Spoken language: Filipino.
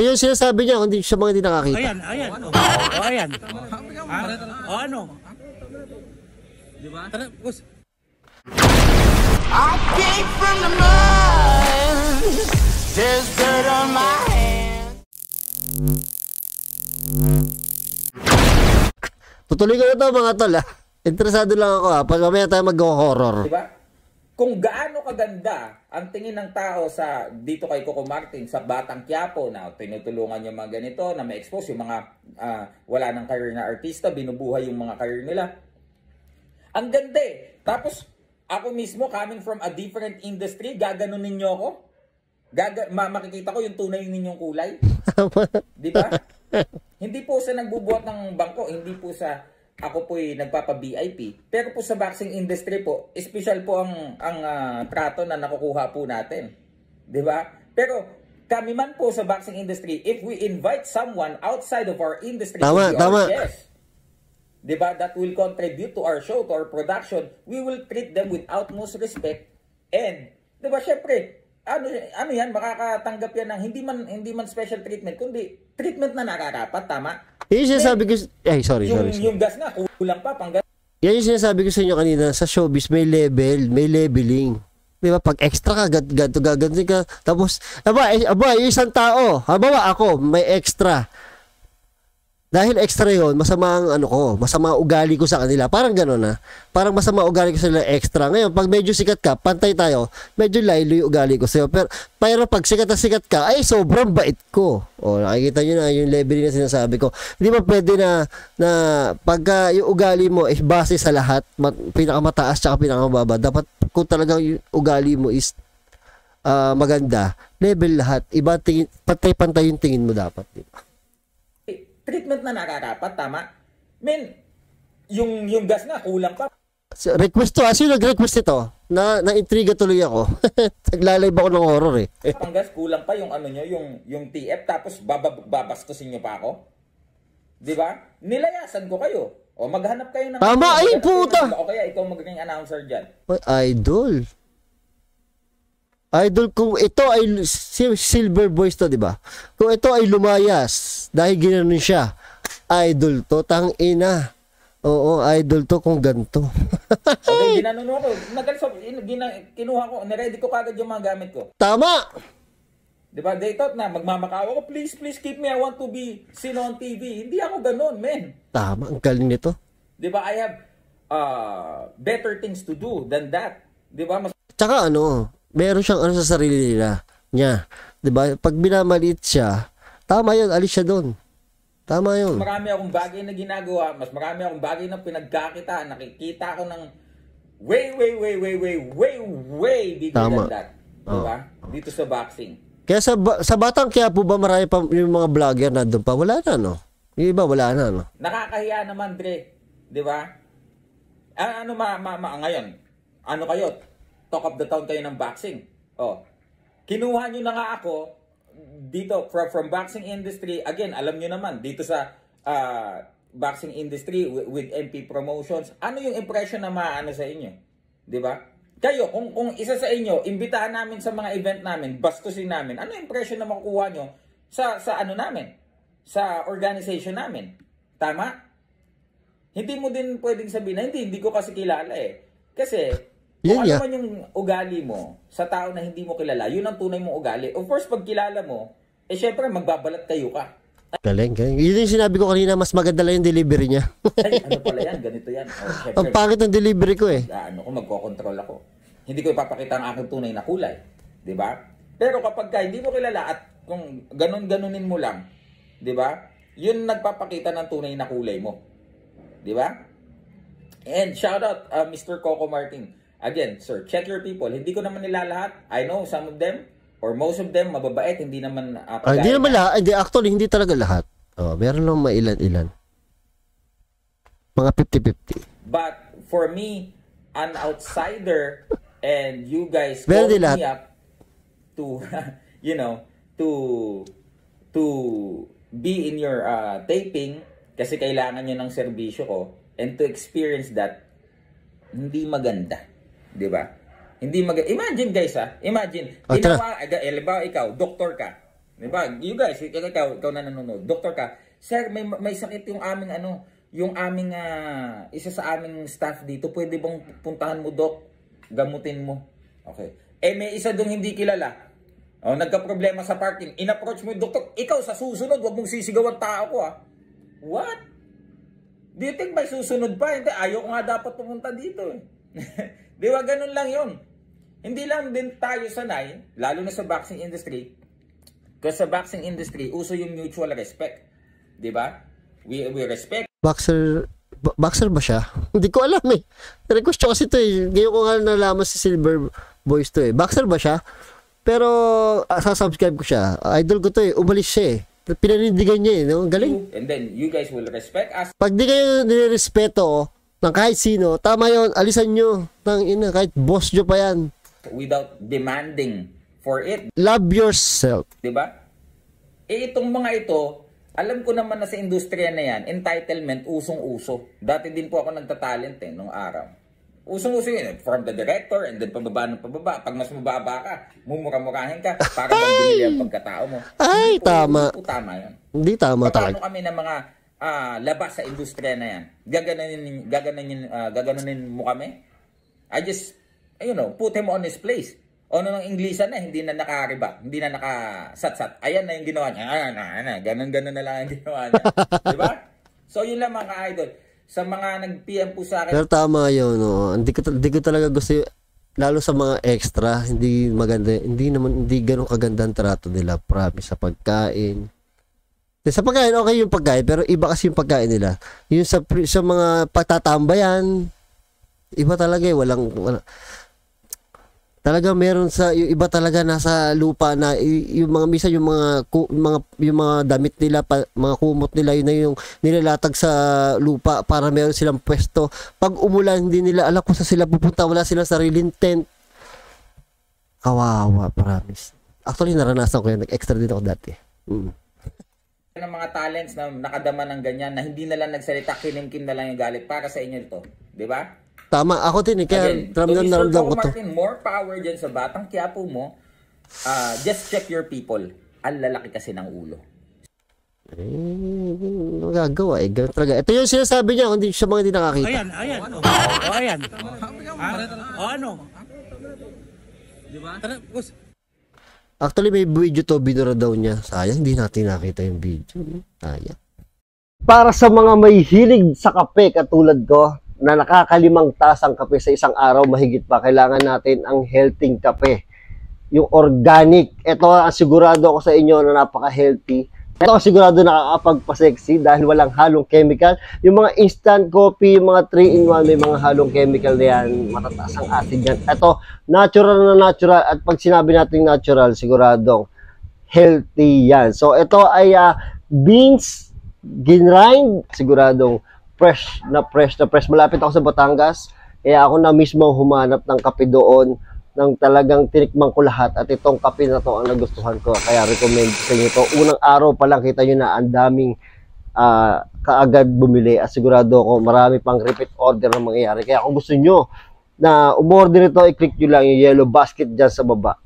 Ito yung sinasabi niya, hindi sa mga hindi nakakita. Ayan. Ayan. Ano? Diba? Tara, boss. I came from the mud. There's dirt on my hands. Tutuloy ko na ito mga tol ha. Interesado lang ako ha. Mamaya tayo mag-horror. Diba? Kung gaano kaganda ang tingin ng tao sa dito kay Coco Martin sa Batang Quiapo na tinutulungan yung mga ganito na ma-expose yung mga wala ng career na artista, binubuhay yung mga career nila. Ang ganda eh. Tapos ako mismo coming from a different industry, gaganunin nyo ako? Makikita ko yung tunay ninyong kulay? Di ba? Hindi po sa nagbubuhat ng bangko, hindi po sa ako po'y nagpapa-VIP. Pero po sa boxing industry po, special po ang trato na nakukuha po natin. Di ba? Pero kami man po sa boxing industry, if we invite someone outside of our industry to be our guest, di ba, that will contribute to our show, to our production, we will treat them with utmost respect. And, di ba, syempre, ano yan, makakatanggap yan ng hindi man special treatment, kundi treatment na nakarapat, tama? Yan yung sinasabi ko, sorry. Yung gas nga, kulang pa, pang gas. Yan yung sinasabi ko sa inyo kanina, sa showbiz, may leveling. Di ba, pag extra ka, gaganti ka, tapos, yung isang tao, ako, may extra. Dahil extra yon, masama ang ugali ko sa kanila. Parang gano'n na. Parang masama ugali ko sa kanila extra. Ngayon, pag medyo sikat ka, pantay tayo, medyo laylo yung ugali ko sa'yo. Pero pag sikat ka, ay sobrang bait ko. O, nakikita nyo na yung level na sinasabi ko. Hindi ba pwede na pagka yung ugali mo is base sa lahat, pinakamataas tsaka pinakamababa, dapat kung talagang yung ugali mo is maganda, level lahat. Iba tingin, pantay-pantay yung tingin mo dapat. Diba? Treatment na nakarapat, tama? Yung gas nga, kulang pa. Request to, sino nag-request ito? Na-intriga tuloy ako. Naglalay ba ako ng horror eh. Ang gas, kulang pa yung yung TF, tapos babastusin nyo pa ako? Di ba? Nilayasan ko kayo. O maghanap kayo ng... Tama, ay puta! O kaya ikaw magiging announcer dyan. Idol. Kung ito ay Silver Boys to, di ba? Kung ito ay lumayas dahil ginanon siya, idol to, tang ina. Oo, idol to kung ganto. Okay, ginanon ako. Kinuha ko, niready ko kagad yung mga gamit ko. Tama! Di ba? They thought na magmamakaw ako, please keep me, I want to be seen on TV. Hindi ako ganun, men. Tama, ang galing nito. Di ba? I have better things to do than that. Di ba? Tsaka meron siyang sa sarili niya. 'Di ba? Pag binamaliit siya, tama 'yun, alis siya doon. Tama 'yun. Mas marami akong bagay na ginagawa, mas marami akong bagay na pinagkakitaan, nakikita ko ng way bigger than that. 'Di ba? Dito sa boxing. Kaya sa Batang Quiapo ba marami pa yung mga vlogger na doon pa? Wala na, no? Yung iba wala na, no? Nakakahiya naman, Dre. 'Di ba? Ngayon? Ano kayo? Talk of the town kayo ng boxing. Kinuha nyo na nga ako dito from boxing industry. Again, alam nyo naman, dito sa boxing industry with MP Promotions, ano yung impression na maano sa inyo? Diba? Kayo, kung isa sa inyo, imbitahan namin sa mga event namin, bastusin namin, ano yung impression na makukuha nyo sa ano namin? Sa organization namin? Tama? Hindi mo din pwedeng sabihin na hindi ko kasi kilala eh. Kasi, kung ano man yung ugali mo sa tao na hindi mo kilala, yun ang tunay mong ugali. Of course, pag kilala mo, syempre magbabalat kayo ka. Galing. Yun yung sinabi ko kanina, mas maganda lang yung delivery niya. Ay, ano pala yan? Ganito yan. Syempre, ang pangit ng delivery ko eh. Magkocontrol ako. Hindi ko ipapakita ang aking tunay na kulay. Diba? Pero kapag hindi mo kilala at kung ganunin mo lang, diba? Yun nagpapakita ng tunay na kulay mo. Diba? And shout out Mr. Coco Martin. Again, sir, check your people. Hindi ko naman nila lahat. I know some of them or most of them mababait, hindi naman hindi naman lahat. Hindi, actually, hindi talaga lahat. Meron lang mailan-ilan. Mga 50-50. But for me, an outsider and you guys called me up to to be in your taping kasi kailangan nyo ng serbisyo ko and to experience that, hindi maganda. Diba? Hindi Imagine guys Imagine. Halimbawa ikaw, doktor ka. Diba? You guys, ikaw na nanonood, doktor ka, sir, may sakit yung aming yung aming isa sa aming staff dito, pwede bang puntahan mo, dok? Gamutin mo. Okay. May isa dong hindi kilala. Nagka-problema sa parking. In-approach mo yung doktor. Ikaw sa susunod, wag mong sisigawan tao ko What? Do you think may susunod pa? Hindi, ayaw nga dapat pumunta dito. Di ba, ganun lang yun. Hindi lang din tayo sanay, lalo na sa boxing industry, kasi sa boxing industry, uso yung mutual respect. Di ba? We respect. Boxer ba siya? Hindi ko alam eh. Request ko kasi ito eh. Ngayon ko nga nalaman si Silver Boys to eh. Boxer ba siya? Pero sasubscribe ko siya. Idol ko to eh. Umalis siya eh. Pinanindigan niya eh. No? Galing. And then you guys will respect us. Pag di kayo nirespeto ng kahit sino, tama yun. Alisan nyo. Kahit boss nyo pa yan. Without demanding for it. Love yourself. Diba? Itong mga ito, alam ko naman na sa industriya na yan, entitlement, usong-uso. Dati din po ako nagtatalent nung araw. Usong-uso yun, from the director, and then pababa ng pababa. Pag mas mababa ka, mumura-murahin ka, para bang binili ang pagkatao mo. Ay, tama. Hindi po tama yun. Hindi tama talaga. Paano kami ng mga labas sa industriya na yan? Gaganunin mo kami? I just, put him on his place. Ng Inglesan na, hindi na nakariba, hindi na nakasatsat. Ayan na yung ginawa niya. Ganon-ganon na lang yung ginawa niya. Diba? So, yun lang mga idol. Sa mga nag-PM po sa akin. Pero tama yun, no? Hindi ko talaga gusto, lalo sa mga extra, hindi maganda, hindi ganun kaganda ang trato nila, promise, sa pagkain. Sa pagkain, okay yung pagkain, pero iba kasi yung pagkain nila. Yung sa mga pagtatambayan, iba talaga eh, walang talaga meron yung iba talaga nasa lupa na yung mga misa yung mga damit nila mga kumot nila yun na yung nilalatag sa lupa para meron silang pwesto. Pag umulan hindi nila alam kung saan sila pupunta, wala silang sariling tent. Kawawa, promise. Actually naranasan ko yan, nag-extra din ako dati. Ng mga talents na nakadama ng ganyan na hindi na lang nagsalita, kinimkim na lang yung galit para sa inyo ito, di ba? Tama, ako din eh. Kaya ramdam ko to. Martin, more power dyan sa Batang Quiapo mo. Just check your people. Ang lalaki kasi ng ulo. Magagawa eh. Ganun talaga. Ito yung sinasabi niya, hindi siya mga hindi nakakita. Ayan. Ayan. Ano? Diba? Actually, may video to, binura daw niya. Sayang, hindi natin nakita yung video. Sayang. Para sa mga may hilig sa kape katulad ko, na nakakalimang tasang kape sa isang araw, mahigit pa, kailangan natin ang healthy kape. Yung organic. Ito ang sigurado ako sa inyo na napaka-healthy. Ito ang sigurado nakakapagpa-sexy dahil walang halong chemical. Yung mga instant coffee, yung mga 3-in-1, may mga halong chemical na yan. Matataas ang acid yan. Ito, natural na natural. At pag sinabi natin natural, siguradong healthy yan. So, ito ay beans, ginrind, siguradong fresh na fresh. Malapit ako sa Batangas, kaya ako na mismo humanap ng kape doon, nang talagang tinikman ko lahat, at itong kape na to ang nagustuhan ko, kaya recommend sa inyo to. Unang araw pa lang kita nyo na ang daming kaagad bumili, at sigurado ako marami pang repeat order na mangyayari. Kaya kung gusto nyo na umorder nito, i-click nyo lang yung yellow basket dyan sa baba.